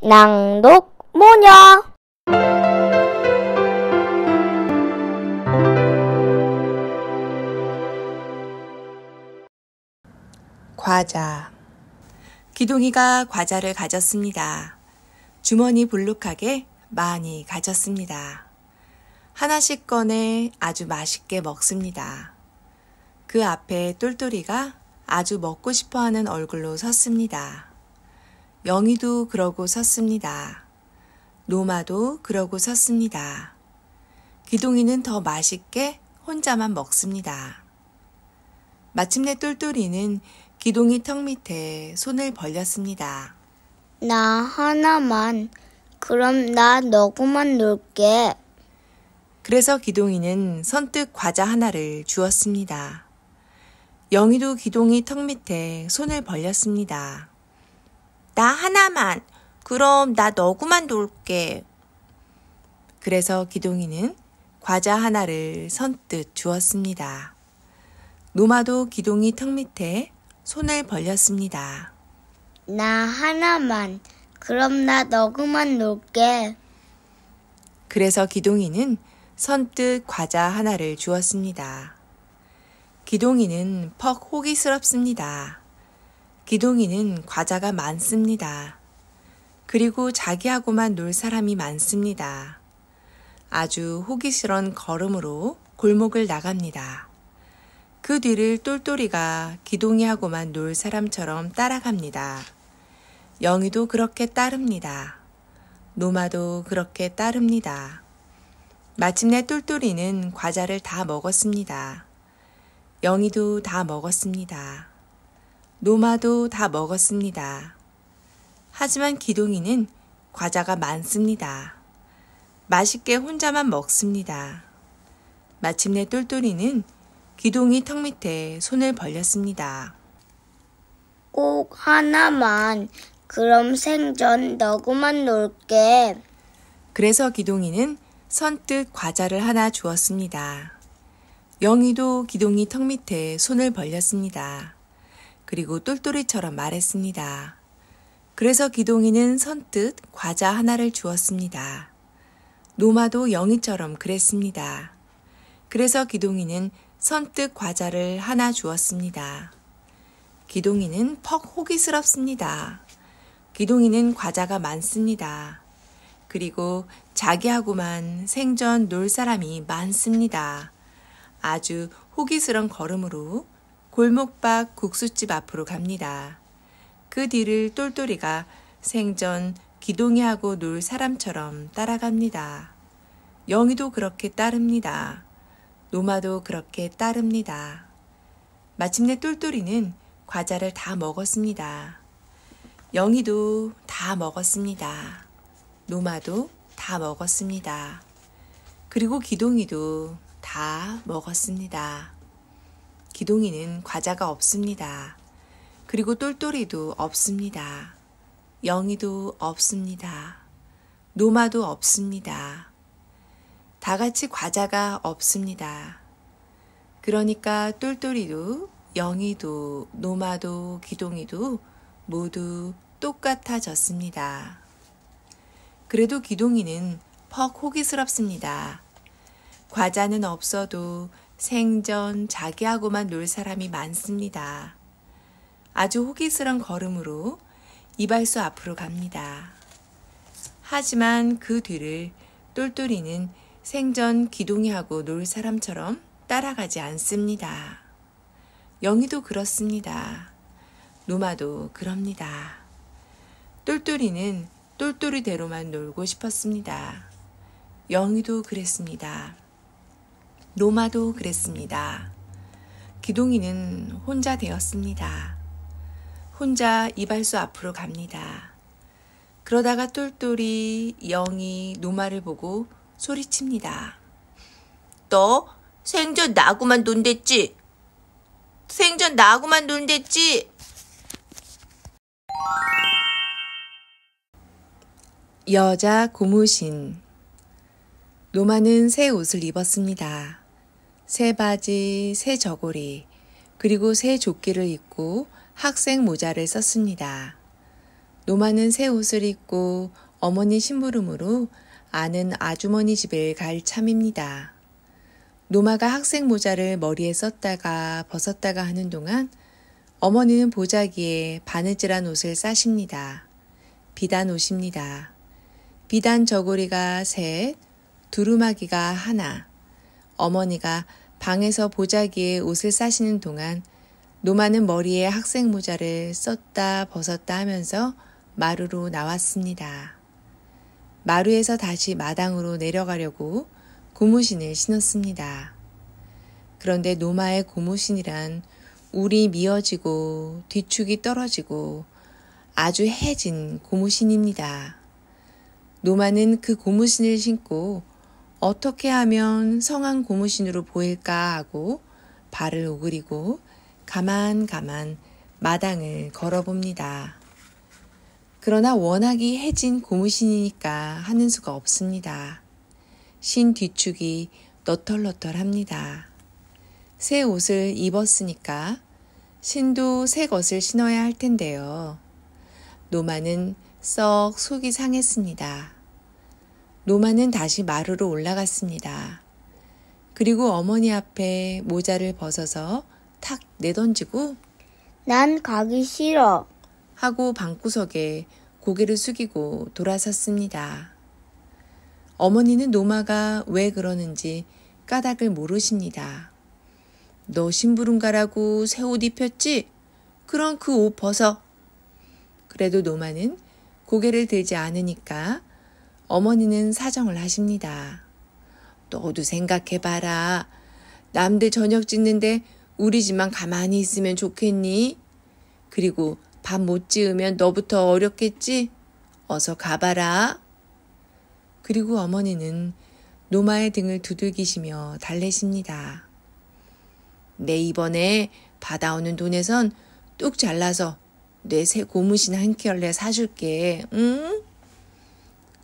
낭독 모녀 과자. 기동이가 과자를 가졌습니다. 주머니 볼록하게 많이 가졌습니다. 하나씩 꺼내 아주 맛있게 먹습니다. 그 앞에 똘똘이가 아주 먹고 싶어하는 얼굴로 섰습니다. 영희도 그러고 섰습니다. 노마도 그러고 섰습니다. 기동이는 더 맛있게 혼자만 먹습니다. 마침내 똘똘이는 기동이 턱 밑에 손을 벌렸습니다. 나 하나만. 그럼 나 너구만 놀게. 그래서 기동이는 선뜻 과자 하나를 주었습니다. 영희도 기동이 턱 밑에 손을 벌렸습니다. 나 하나만. 그럼 나 너구만 놀게. 그래서 기동이는 과자 하나를 선뜻 주었습니다. 노마도 기동이 턱 밑에 손을 벌렸습니다. 나 하나만. 그럼 나 너구만 놀게. 그래서 기동이는 선뜻 과자 하나를 주었습니다. 기동이는 퍽 호기스럽습니다. 기동이는 과자가 많습니다. 그리고 자기하고만 놀 사람이 많습니다. 아주 호기스러운 걸음으로 골목을 나갑니다. 그 뒤를 똘똘이가 기동이하고만 놀 사람처럼 따라갑니다. 영희도 그렇게 따릅니다. 노마도 그렇게 따릅니다. 마침내 똘똘이는 과자를 다 먹었습니다. 영희도 다 먹었습니다. 노마도 다 먹었습니다. 하지만 기동이는 과자가 많습니다. 맛있게 혼자만 먹습니다. 마침내 똘똘이는 기동이 턱 밑에 손을 벌렸습니다. 꼭 하나만. 그럼 생전 너구만 놀게. 그래서 기동이는 선뜻 과자를 하나 주었습니다. 영희도 기동이 턱 밑에 손을 벌렸습니다. 그리고 똘똘이처럼 말했습니다. 그래서 기동이는 선뜻 과자 하나를 주었습니다. 노마도 영희처럼 그랬습니다. 그래서 기동이는 선뜻 과자를 하나 주었습니다. 기동이는 퍽 호기스럽습니다. 기동이는 과자가 많습니다. 그리고 자기하고만 생전 놀 사람이 많습니다. 아주 호기스러운 걸음으로 골목밖 국수집 앞으로 갑니다. 그 뒤를 똘똘이가 생전 기동이하고 놀 사람처럼 따라갑니다. 영희도 그렇게 따릅니다. 노마도 그렇게 따릅니다. 마침내 똘똘이는 과자를 다 먹었습니다. 영희도 다 먹었습니다. 노마도 다 먹었습니다. 그리고 기동이도 다 먹었습니다. 기동이는 과자가 없습니다. 그리고 똘똘이도 없습니다. 영희도 없습니다. 노마도 없습니다. 다 같이 과자가 없습니다. 그러니까 똘똘이도 영희도 노마도 기동이도 모두 똑같아졌습니다. 그래도 기동이는 퍽 호기스럽습니다. 과자는 없어도 생전 자기하고만 놀 사람이 많습니다. 아주 호기스러운 걸음으로 이발소 앞으로 갑니다. 하지만 그 뒤를 똘똘이는 생전 기동이하고 놀 사람처럼 따라가지 않습니다. 영희도 그렇습니다. 노마도 그럽니다. 똘똘이는 똘똘이대로만 놀고 싶었습니다. 영희도 그랬습니다. 노마도 그랬습니다. 기동이는 혼자 되었습니다. 혼자 이발소 앞으로 갑니다. 그러다가 똘똘이, 영희, 노마를 보고 소리칩니다. 너 생전 나하고만 논댔지? 생전 나하고만 논댔지? 여자 고무신. 노마는 새 옷을 입었습니다. 새 바지, 새 저고리, 그리고 새 조끼를 입고 학생 모자를 썼습니다. 노마는 새 옷을 입고 어머니 심부름으로 아는 아주머니 집에 갈 참입니다. 노마가 학생 모자를 머리에 썼다가 벗었다가 하는 동안 어머니는 보자기에 바느질한 옷을 싸십니다. 비단 옷입니다. 비단 저고리가 셋, 두루마기가 하나. 어머니가 방에서 보자기에 옷을 싸시는 동안 노마는 머리에 학생 모자를 썼다 벗었다 하면서 마루로 나왔습니다. 마루에서 다시 마당으로 내려가려고 고무신을 신었습니다. 그런데 노마의 고무신이란 울이 미어지고 뒤축이 떨어지고 아주 해진 고무신입니다. 노마는 그 고무신을 신고 어떻게 하면 성한 고무신으로 보일까 하고 발을 오그리고 가만 마당을 걸어봅니다. 그러나 워낙이 해진 고무신이니까 하는 수가 없습니다. 신 뒤축이 너털너털합니다. 새 옷을 입었으니까 신도 새 것을 신어야 할 텐데요. 노마는 썩 속이 상했습니다. 노마는 다시 마루로 올라갔습니다. 그리고 어머니 앞에 모자를 벗어서 탁 내던지고 난 가기 싫어. 하고 방구석에 고개를 숙이고 돌아섰습니다. 어머니는 노마가 왜 그러는지 까닭을 모르십니다. 너 심부름 가라고 새 옷 입혔지? 그럼 그 옷 벗어. 그래도 노마는 고개를 들지 않으니까 어머니는 사정을 하십니다. 너도 생각해봐라. 남들 저녁 짓는데 우리 집만 가만히 있으면 좋겠니? 그리고 밥 못 지으면 너부터 어렵겠지? 어서 가봐라. 그리고 어머니는 노마의 등을 두들기시며 달래십니다. 내 이번에 받아오는 돈에선 뚝 잘라서 내 새 고무신 한 켤레 사줄게. 응?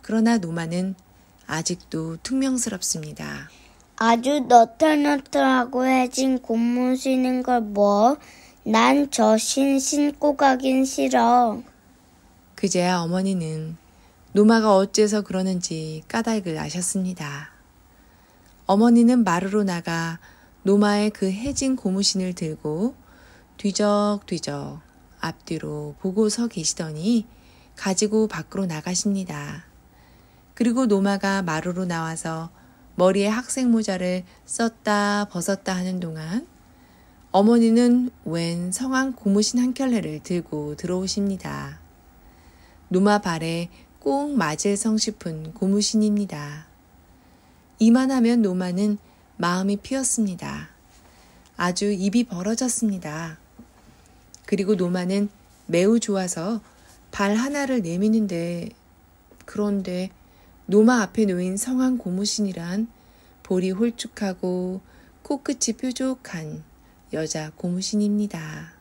그러나 노마는 아직도 퉁명스럽습니다. 아주 너털너털하고 해진 고무신인 걸 뭐? 난 저 신고 가긴 싫어. 그제야 어머니는 노마가 어째서 그러는지 까닭을 아셨습니다. 어머니는 마루로 나가 노마의 그 해진 고무신을 들고 뒤적뒤적 앞뒤로 보고 서 계시더니 가지고 밖으로 나가십니다. 그리고 노마가 마루로 나와서 머리에 학생 모자를 썼다 벗었다 하는 동안 어머니는 웬 성한 고무신 한 켤레를 들고 들어오십니다. 노마 발에 꼭 맞을 성싶은 고무신입니다. 이만하면 노마는 마음이 피었습니다. 아주 입이 벌어졌습니다. 그리고 노마는 매우 좋아서 발 하나를 내미는데 그런데 노마 앞에 놓인 성한 고무신이란 볼이 홀쭉하고 코끝이 뾰족한 여자 고무신입니다.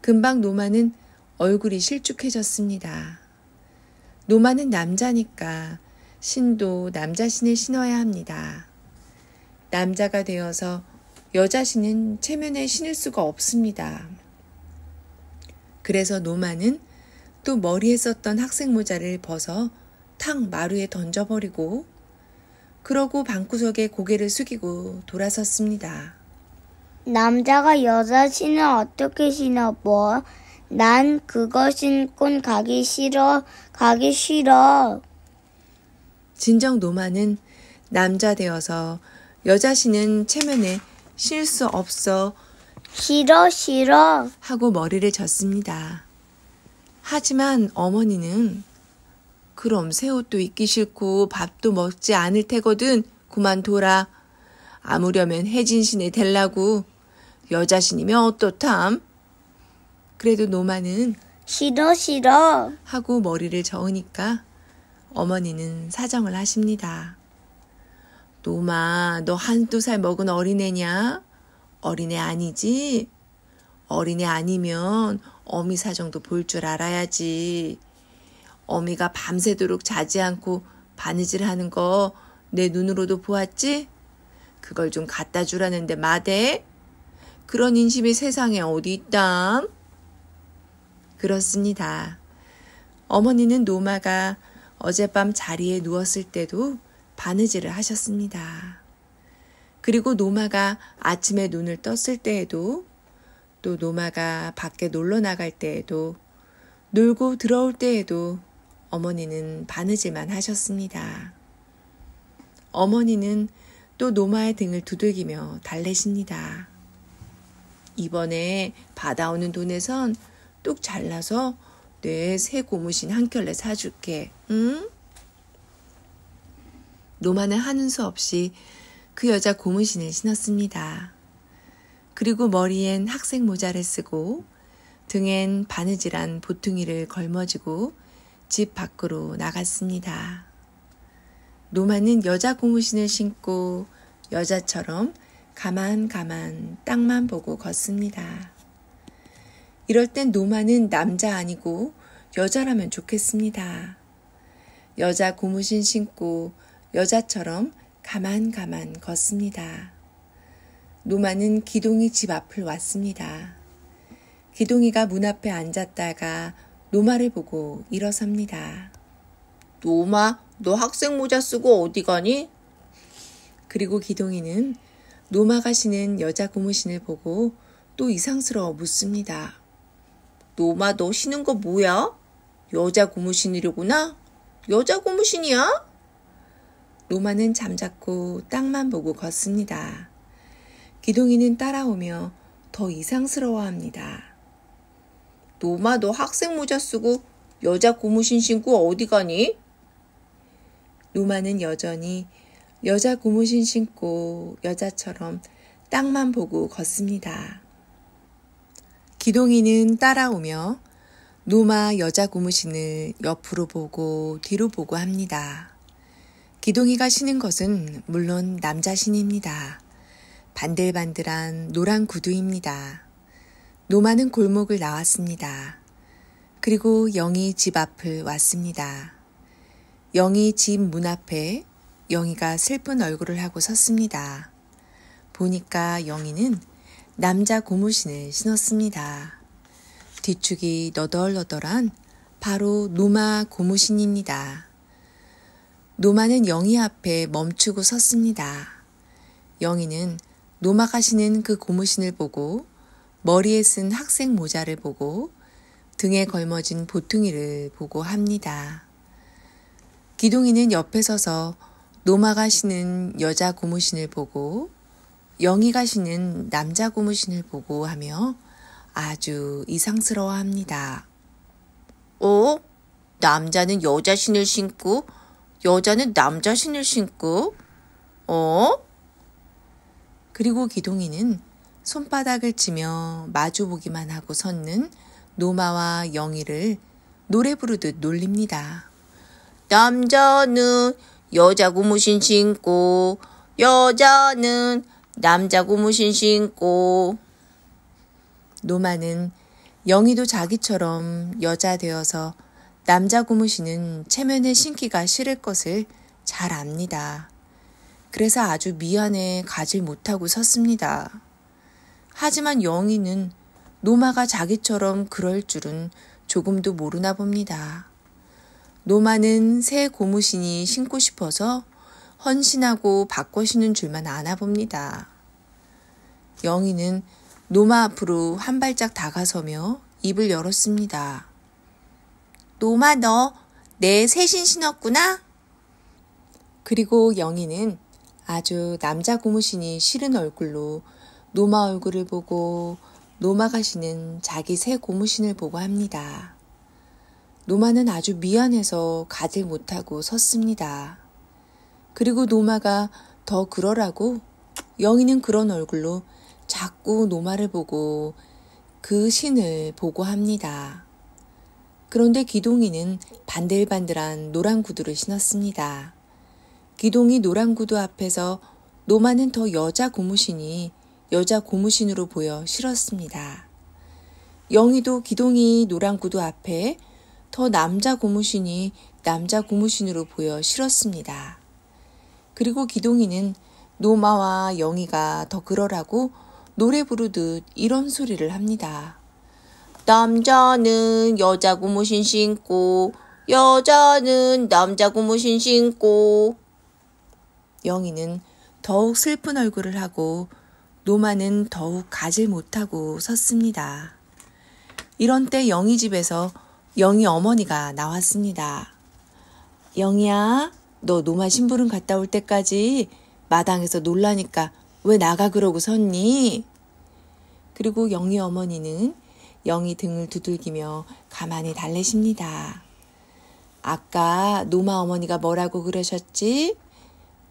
금방 노마는 얼굴이 실쭉해졌습니다. 노마는 남자니까 신도 남자신을 신어야 합니다. 남자가 되어서 여자신은 체면에 신을 수가 없습니다. 그래서 노마는 또 머리에 썼던 학생 모자를 벗어 탁 마루에 던져버리고 그러고 방구석에 고개를 숙이고 돌아섰습니다. 남자가 여자 신을 어떻게 신어 뭐? 난 그거 신곤 가기 싫어. 진정 노마는 남자 되어서 여자 신은 체면에 실 수 없어. 싫어. 하고 머리를 젓습니다. 하지만 어머니는 그럼 새 옷도 입기 싫고 밥도 먹지 않을 테거든. 그만둬라. 아무려면 혜진신에 댈라고. 여자신이면 어떻담? 그래도 노마는 싫어. 하고 머리를 저으니까 어머니는 사정을 하십니다. 노마, 너 한두 살 먹은 어린애냐? 어린애 아니지? 어린애 아니면 어미 사정도 볼 줄 알아야지. 어미가 밤새도록 자지 않고 바느질하는 거 내 눈으로도 보았지? 그걸 좀 갖다 주라는데 마대? 그런 인심이 세상에 어디 있담? 그렇습니다. 어머니는 노마가 어젯밤 자리에 누웠을 때도 바느질을 하셨습니다. 그리고 노마가 아침에 눈을 떴을 때에도, 또 노마가 밖에 놀러 나갈 때에도, 놀고 들어올 때에도 어머니는 바느질만 하셨습니다. 어머니는 또 노마의 등을 두들기며 달래십니다. 이번에 받아오는 돈에선 뚝 잘라서 내 새 고무신 한 켤레 사줄게. 응? 노마는 하는 수 없이 그 여자 고무신을 신었습니다. 그리고 머리엔 학생 모자를 쓰고 등엔 바느질한 보퉁이를 걸머쥐고 집 밖으로 나갔습니다. 노마는 여자 고무신을 신고 여자처럼 가만 땅만 보고 걷습니다. 이럴 땐 노마는 남자 아니고 여자라면 좋겠습니다. 여자 고무신 신고 여자처럼 가만 걷습니다. 노마는 기동이 집 앞을 왔습니다. 기동이가 문 앞에 앉았다가 노마를 보고 일어섭니다. 노마, 너 학생 모자 쓰고 어디 가니? 그리고 기동이는 노마가 신은 여자 고무신을 보고 또 이상스러워 묻습니다. 노마, 너 신은 거 뭐야? 여자 고무신이려구나? 여자 고무신이야? 노마는 잠자코 땅만 보고 걷습니다. 기동이는 따라오며 더 이상스러워합니다. 노마, 너 학생 모자 쓰고 여자 고무신 신고 어디 가니? 노마는 여전히 여자 고무신 신고 여자처럼 땅만 보고 걷습니다. 기동이는 따라오며 노마 여자 고무신을 옆으로 보고 뒤로 보고 합니다. 기동이가 신은 것은 물론 남자 신입니다. 반들반들한 노란 구두입니다. 노마는 골목을 나왔습니다. 그리고 영희 집 앞을 왔습니다. 영희 집 문 앞에 영희가 슬픈 얼굴을 하고 섰습니다. 보니까 영희는 남자 고무신을 신었습니다. 뒤축이 너덜너덜한 바로 노마 고무신입니다. 노마는 영희 앞에 멈추고 섰습니다. 영희는 노마가 신은 그 고무신을 보고 머리에 쓴 학생 모자를 보고 등에 걸머진 보퉁이를 보고 합니다. 기동이는 옆에 서서 노마가 신은 여자 고무신을 보고 영희가 신은 남자 고무신을 보고 하며 아주 이상스러워합니다. 남자는 여자 신을 신고 여자는 남자 신을 신고 그리고 기동이는 손바닥을 치며 마주보기만 하고 섰는 노마와 영희를 노래 부르듯 놀립니다. 남자는 여자 고무신 신고 여자는 남자 고무신 신고. 노마는 영희도 자기처럼 여자 되어서 남자 고무신은 체면에 신기가 싫을 것을 잘 압니다. 그래서 아주 미안해 가질 못하고 섰습니다. 하지만 영희는 노마가 자기처럼 그럴 줄은 조금도 모르나 봅니다. 노마는 새 고무신이 신고 싶어서 헌신하고 바꿔 신는 줄만 아나 봅니다. 영희는 노마 앞으로 한 발짝 다가서며 입을 열었습니다. 노마, 너 내 새신 신었구나? 그리고 영희는 아주 남자 고무신이 싫은 얼굴로 노마 얼굴을 보고 노마가 신은 자기 새 고무신을 보고 합니다. 노마는 아주 미안해서 가질 못하고 섰습니다. 그리고 노마가 더 그러라고 영희는 그런 얼굴로 자꾸 노마를 보고 그 신을 보고 합니다. 그런데 기동이는 반들반들한 노란 구두를 신었습니다. 기동이 노란 구두 앞에서 노마는 더 여자 고무신이 여자 고무신으로 보여 싫었습니다. 영희도 기동이 노란 구두 앞에 더 남자 고무신이 남자 고무신으로 보여 싫었습니다. 그리고 기동이는 노마와 영희가 더 그러라고 노래 부르듯 이런 소리를 합니다. 남자는 여자 고무신 신고 여자는 남자 고무신 신고. 영희는 더욱 슬픈 얼굴을 하고 노마는 더욱 가질 못하고 섰습니다. 이런 때 영희 집에서 영희 어머니가 나왔습니다. 영희야, 너 노마 심부름 갔다 올 때까지 마당에서 놀라니까 왜 나가 그러고 섰니? 그리고 영희 어머니는 영희 등을 두들기며 가만히 달래십니다. 아까 노마 어머니가 뭐라고 그러셨지?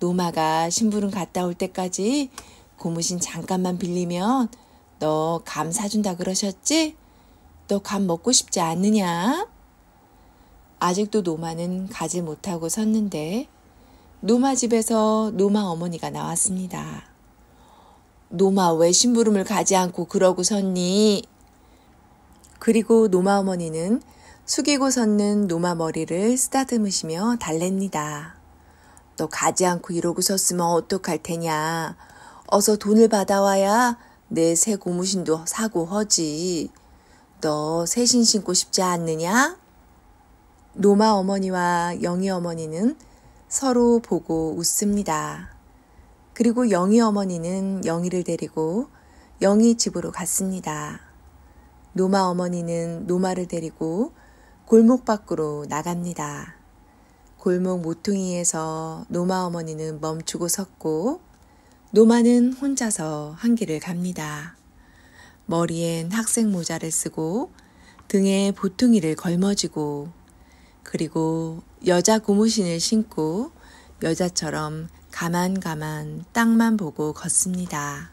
노마가 심부름 갔다 올 때까지 고무신 잠깐만 빌리면 너 감 사준다 그러셨지? 너 감 먹고 싶지 않느냐? 아직도 노마는 가지 못하고 섰는데 노마 집에서 노마 어머니가 나왔습니다. 노마 왜 심부름을 가지 않고 그러고 섰니? 그리고 노마 어머니는 숙이고 섰는 노마 머리를 쓰다듬으시며 달랩니다. 너 가지 않고 이러고 섰으면 어떡할 테냐. 어서 돈을 받아와야 내 새 고무신도 사고 허지. 너 새신 신고 싶지 않느냐? 노마 어머니와 영희 어머니는 서로 보고 웃습니다. 그리고 영희 어머니는 영희를 데리고 영희 집으로 갔습니다. 노마 어머니는 노마를 데리고 골목 밖으로 나갑니다. 골목 모퉁이에서 노마 어머니는 멈추고 섰고 노마는 혼자서 한 길을 갑니다. 머리엔 학생 모자를 쓰고 등에 보퉁이를 걸머쥐고 그리고 여자 고무신을 신고 여자처럼 가만 땅만 보고 걷습니다.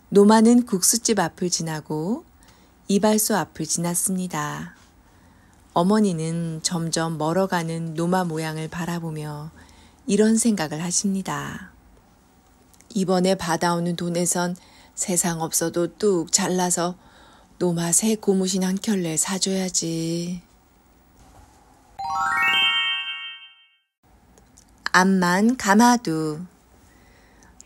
노마는 국수집 앞을 지나고 이발소 앞을 지났습니다. 어머니는 점점 멀어가는 노마 모양을 바라보며 이런 생각을 하십니다. 이번에 받아오는 돈에선 세상 없어도 뚝 잘라서 노마 새 고무신 한 켤레 사줘야지. 암만 가마두.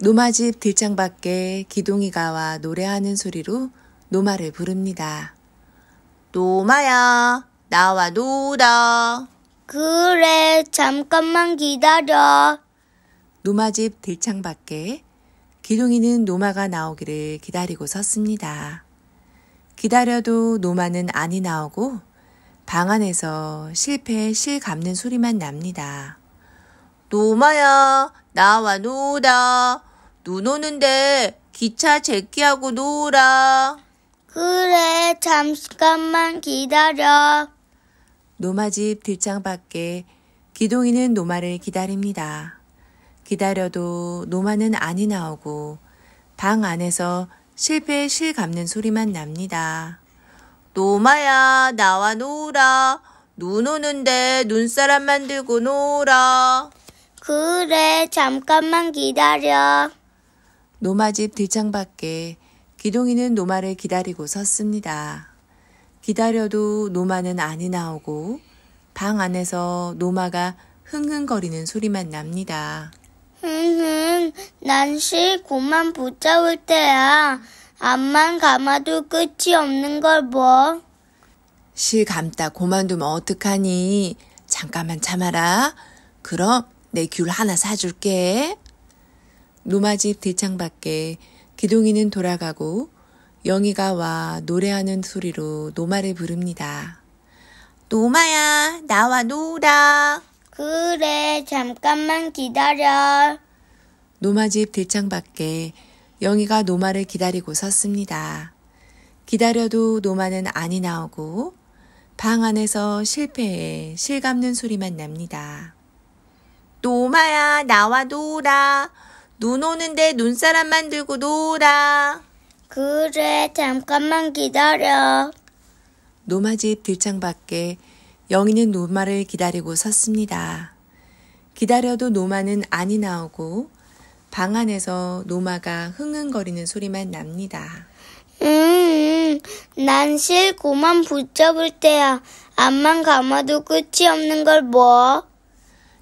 노마집 들장 밖에 기동이가와 노래하는 소리로 노마를 부릅니다. 노마야, 나와 놀아. 그래, 잠깐만 기다려. 노마집 들창 밖에 기동이는 노마가 나오기를 기다리고 섰습니다. 기다려도 노마는 안이 나오고 방 안에서 실패 실 감는 소리만 납니다. 노마야, 나와 놀아. 눈 오는데 기차 제끼하고 놀아. 그래, 잠깐만 기다려. 노마집 들장 밖에 기동이는 노마를 기다립니다. 기다려도 노마는 안이 나오고 방 안에서 실패 실 감는 소리만 납니다. 노마야, 나와 놀아. 눈 오는데 눈사람 만들고 놀아. 그래, 잠깐만 기다려. 노마집 들장 밖에 기동이는 노마를 기다리고 섰습니다. 기다려도 노마는 안이 나오고 방 안에서 노마가 흥흥거리는 소리만 납니다. 난 실 고만 붙잡을 때야. 앞만 감아도 끝이 없는 걸 뭐. 실 감다 고만두면 어떡하니? 잠깐만 참아라. 그럼 내 귤 하나 사줄게. 노마집 들창 밖에 기동이는 돌아가고 영희가 와 노래하는 소리로 노마를 부릅니다. 노마야, 나와 놀아. 그래, 잠깐만 기다려. 노마집 들창 밖에 영희가 노마를 기다리고 섰습니다. 기다려도 노마는 안이 나오고 방 안에서 실패해 실 감는 소리만 납니다. 노마야, 나와 놀아. 눈 오는데 눈사람 만들고 놀아. 그래, 잠깐만 기다려. 노마집 들창 밖에 영희는 노마를 기다리고 섰습니다. 기다려도 노마는 안이 나오고 방 안에서 노마가 흥흥거리는 소리만 납니다. 난 실 고만 붙잡을 때야. 앞만 감아도 끝이 없는 걸 뭐.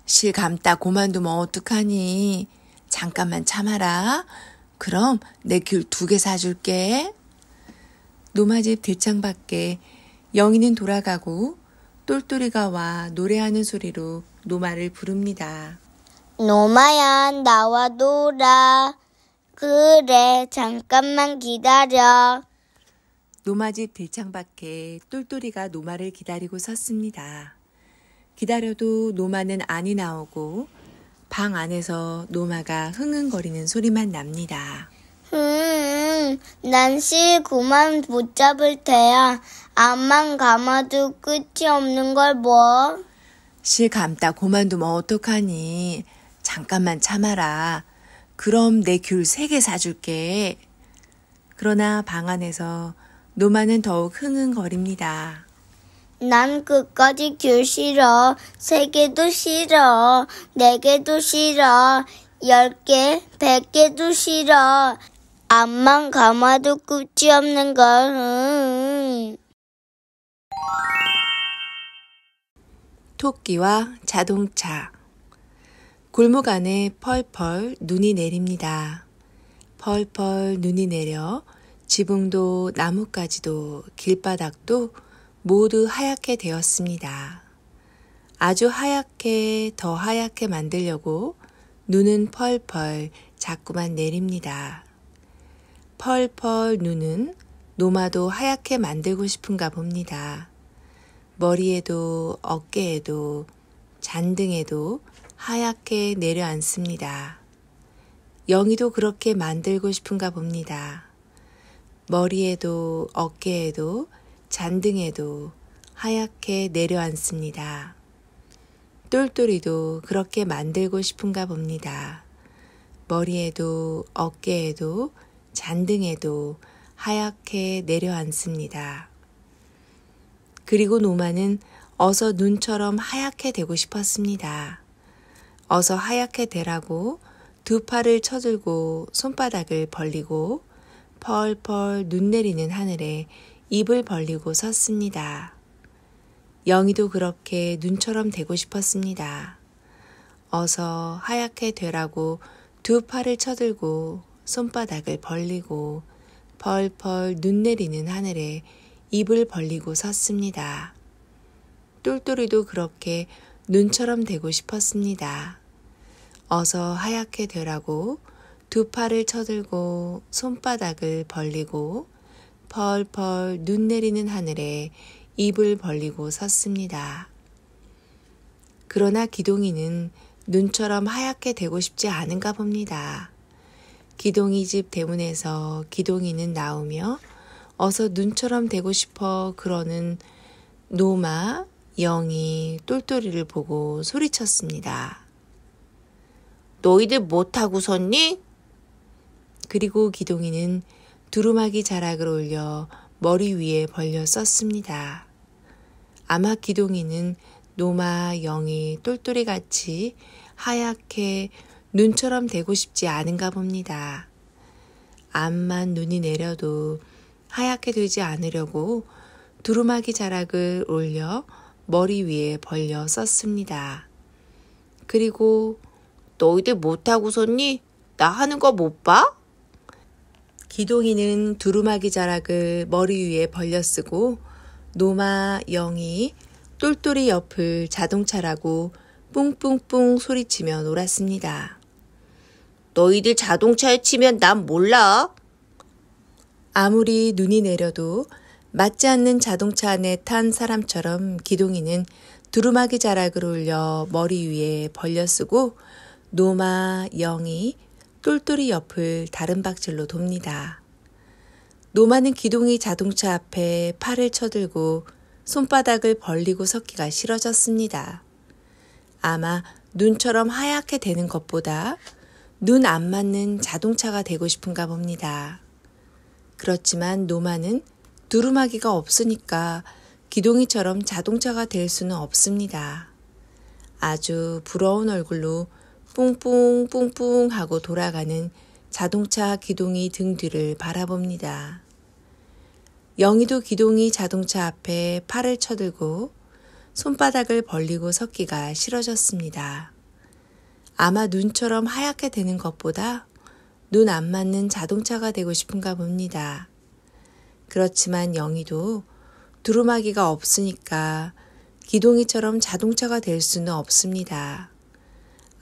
실 감다 고만두면 어떡하니? 잠깐만 참아라. 그럼 내 귤 2개 사줄게. 노마집 들창 밖에 영희는 돌아가고 똘똘이가 와 노래하는 소리로 노마를 부릅니다. 노마야, 나와 놀아. 그래, 잠깐만 기다려. 노마집 들창 밖에 똘똘이가 노마를 기다리고 섰습니다. 기다려도 노마는 안이 나오고 방 안에서 노마가 흥흥거리는 소리만 납니다. 난 실 그만 붙잡을 테야. 앞만 감아도 끝이 없는 걸 뭐. 실 감다 고만두면 어떡하니? 잠깐만 참아라. 그럼 내 귤 3개 사줄게. 그러나 방 안에서 노마는 더욱 흥흥거립니다. 난 끝까지 귤 싫어. 3개도 싫어. 4개도 싫어. 10개, 100개도 싫어. 앞만 감아도 끝이 없는 걸. 토끼와 자동차. 골목 안에 펄펄 눈이 내립니다. 펄펄 눈이 내려 지붕도 나뭇가지도 길바닥도 모두 하얗게 되었습니다. 아주 하얗게 더 하얗게 만들려고 눈은 펄펄 자꾸만 내립니다. 펄펄 눈은 노마도 하얗게 만들고 싶은가 봅니다. 머리에도 어깨에도 잔등에도 하얗게 내려앉습니다. 영희도 그렇게 만들고 싶은가 봅니다. 머리에도 어깨에도 잔등에도 하얗게 내려앉습니다. 똘똘이도 그렇게 만들고 싶은가 봅니다. 머리에도 어깨에도 잔등에도 하얗게 내려앉습니다. 그리고 노마는 어서 눈처럼 하얗게 되고 싶었습니다. 어서 하얗게 되라고 2 팔을 쳐들고 손바닥을 벌리고 펄펄 눈 내리는 하늘에 입을 벌리고 섰습니다. 영희도 그렇게 눈처럼 되고 싶었습니다. 어서 하얗게 되라고 2 팔을 쳐들고 손바닥을 벌리고 펄펄 눈 내리는 하늘에 입을 벌리고 섰습니다. 똘똘이도 그렇게 눈처럼 되고 싶었습니다. 어서 하얗게 되라고 2 팔을 쳐들고 손바닥을 벌리고 펄펄 눈 내리는 하늘에 입을 벌리고 섰습니다. 그러나 기동이는 눈처럼 하얗게 되고 싶지 않은가 봅니다. 기동이 집 대문에서 기동이는 나오며 어서 눈처럼 되고 싶어 그러는 노마, 영희, 똘똘이를 보고 소리쳤습니다. 너희들 못하고 섰니? 그리고 기동이는 두루마기 자락을 올려 머리 위에 벌려 썼습니다. 아마 기동이는 노마, 영희, 똘똘이 같이 하얗게 눈처럼 되고 싶지 않은가 봅니다. 암만 눈이 내려도 하얗게 되지 않으려고 두루마기 자락을 올려 머리 위에 벌려 썼습니다. 그리고 너희들 못하고 섰니? 나 하는 거 못 봐? 기동이는 두루마기 자락을 머리 위에 벌려 쓰고 노마, 영희, 똘똘이 옆을 자동차라고 뿡뿡뿡 소리치며 놀았습니다. 너희들 자동차에 치면 난 몰라. 아무리 눈이 내려도 맞지 않는 자동차 안에 탄 사람처럼 기동이는 두루마기 자락을 올려 머리 위에 벌려 쓰고 노마, 영희, 똘똘이 옆을 다른 박질로 돕니다. 노마는 기동이 자동차 앞에 팔을 쳐들고 손바닥을 벌리고 섰기가 싫어졌습니다. 아마 눈처럼 하얗게 되는 것보다 눈 안 맞는 자동차가 되고 싶은가 봅니다. 그렇지만 노마는 두루마기가 없으니까 기동이처럼 자동차가 될 수는 없습니다. 아주 부러운 얼굴로 뿡뿡 뿡뿡 하고 돌아가는 자동차 기동이 등 뒤를 바라봅니다. 영희도 기동이 자동차 앞에 팔을 쳐들고 손바닥을 벌리고 섰기가 싫어졌습니다. 아마 눈처럼 하얗게 되는 것보다 눈 안 맞는 자동차가 되고 싶은가 봅니다. 그렇지만 영희도 두루마기가 없으니까 기동이처럼 자동차가 될 수는 없습니다.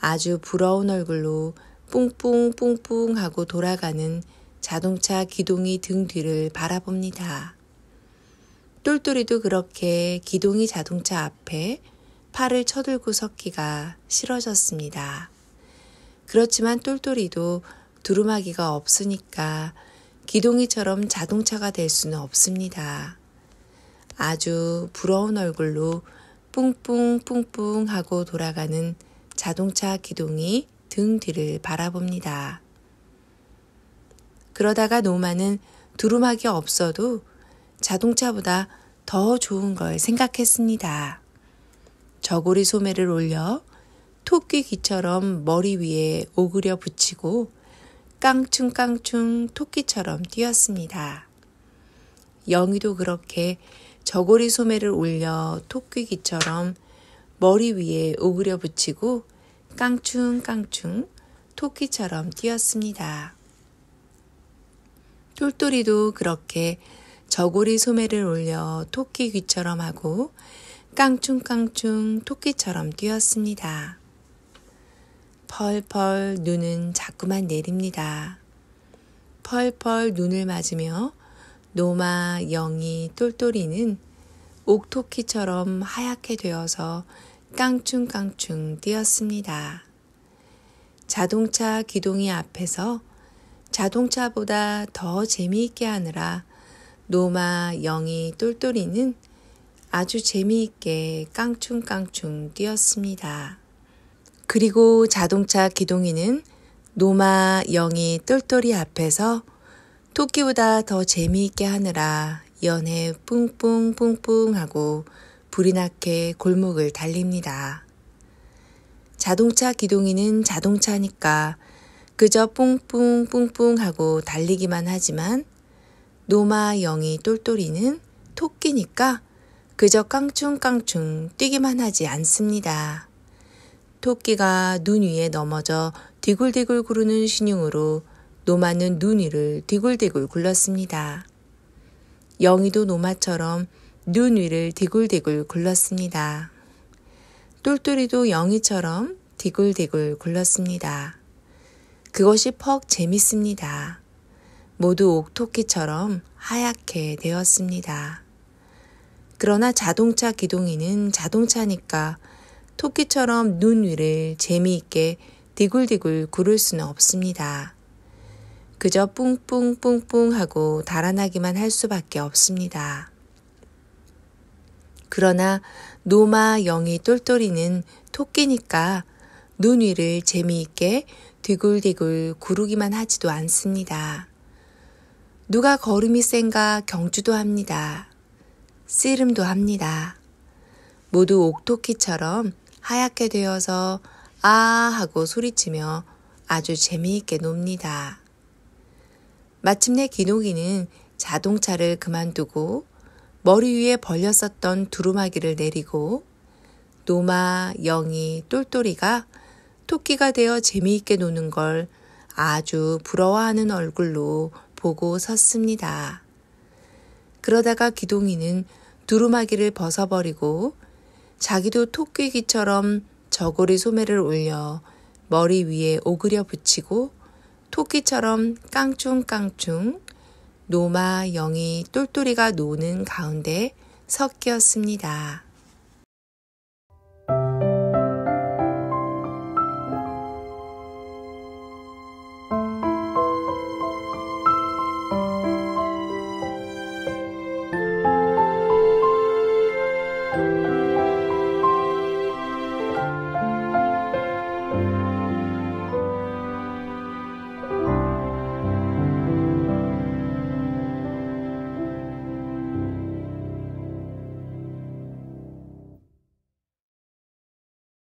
아주 부러운 얼굴로 뿡뿡뿡뿡 하고 돌아가는 자동차 기동이 등 뒤를 바라봅니다. 똘똘이도 그렇게 기동이 자동차 앞에 팔을 쳐들고 섰기가 싫어졌습니다. 그렇지만 똘똘이도 두루마기가 없으니까 기동이처럼 자동차가 될 수는 없습니다. 아주 부러운 얼굴로 뿡뿡뿡뿡 하고 돌아가는 자동차 기동이 등 뒤를 바라봅니다. 그러다가 노마는 두루마기 없어도 자동차보다 더 좋은 걸 생각했습니다. 저고리 소매를 올려 토끼 귀처럼 머리 위에 오그려 붙이고 깡충깡충 토끼처럼 뛰었습니다. 영희도 그렇게 저고리 소매를 올려 토끼 귀처럼 머리 위에 오그려 붙이고 깡충깡충 토끼처럼 뛰었습니다. 똘똘이도 그렇게 저고리 소매를 올려 토끼 귀처럼 하고 깡충깡충 토끼처럼 뛰었습니다. 펄펄 눈은 자꾸만 내립니다. 펄펄 눈을 맞으며 노마, 영희, 똘똘이는 옥토끼처럼 하얗게 되어서 깡충깡충 뛰었습니다. 자동차 기동이 앞에서 자동차보다 더 재미있게 하느라 노마, 영희, 똘똘이는 아주 재미있게 깡충깡충 뛰었습니다. 그리고 자동차 기동이는 노마, 영희, 똘똘이 앞에서 토끼보다 더 재미있게 하느라 연해 뿡뿡뿡뿡 하고 불이 나게 골목을 달립니다. 자동차 기동이는 자동차니까 그저 뿡뿡뿡뿡 하고 달리기만 하지만 노마, 영희, 똘똘이는 토끼니까 그저 깡충깡충 뛰기만 하지 않습니다. 토끼가 눈 위에 넘어져 디굴디굴 구르는 신용으로 노마는 눈 위를 디굴디굴 굴렀습니다. 영희도 노마처럼 눈 위를 디굴디굴 굴렀습니다. 똘똘이도 영희처럼 디굴디굴 굴렀습니다. 그것이 퍽 재밌습니다. 모두 옥토끼처럼 하얗게 되었습니다. 그러나 자동차 기동이는 자동차니까 토끼처럼 눈 위를 재미있게 디굴디굴 구를 수는 없습니다. 그저 뿡뿡뿡뿡 하고 달아나기만 할 수밖에 없습니다. 그러나 노마, 영희, 똘똘이는 토끼니까 눈 위를 재미있게 디굴디굴 구르기만 하지도 않습니다. 누가 걸음이 센가 경주도 합니다. 씨름도 합니다. 모두 옥토끼처럼 하얗게 되어서 아 하고 소리치며 아주 재미있게 놉니다. 마침내 기동이는 자동차를 그만두고 머리 위에 벌렸었던 두루마기를 내리고 노마, 영희, 똘똘이가 토끼가 되어 재미있게 노는 걸 아주 부러워하는 얼굴로 보고 섰습니다. 그러다가 기동이는 두루마기를 벗어버리고 자기도 토끼귀처럼 저고리 소매를 올려 머리 위에 오그려 붙이고 토끼처럼 깡충깡충 노마, 영희, 똘똘이가 노는 가운데 섞였습니다.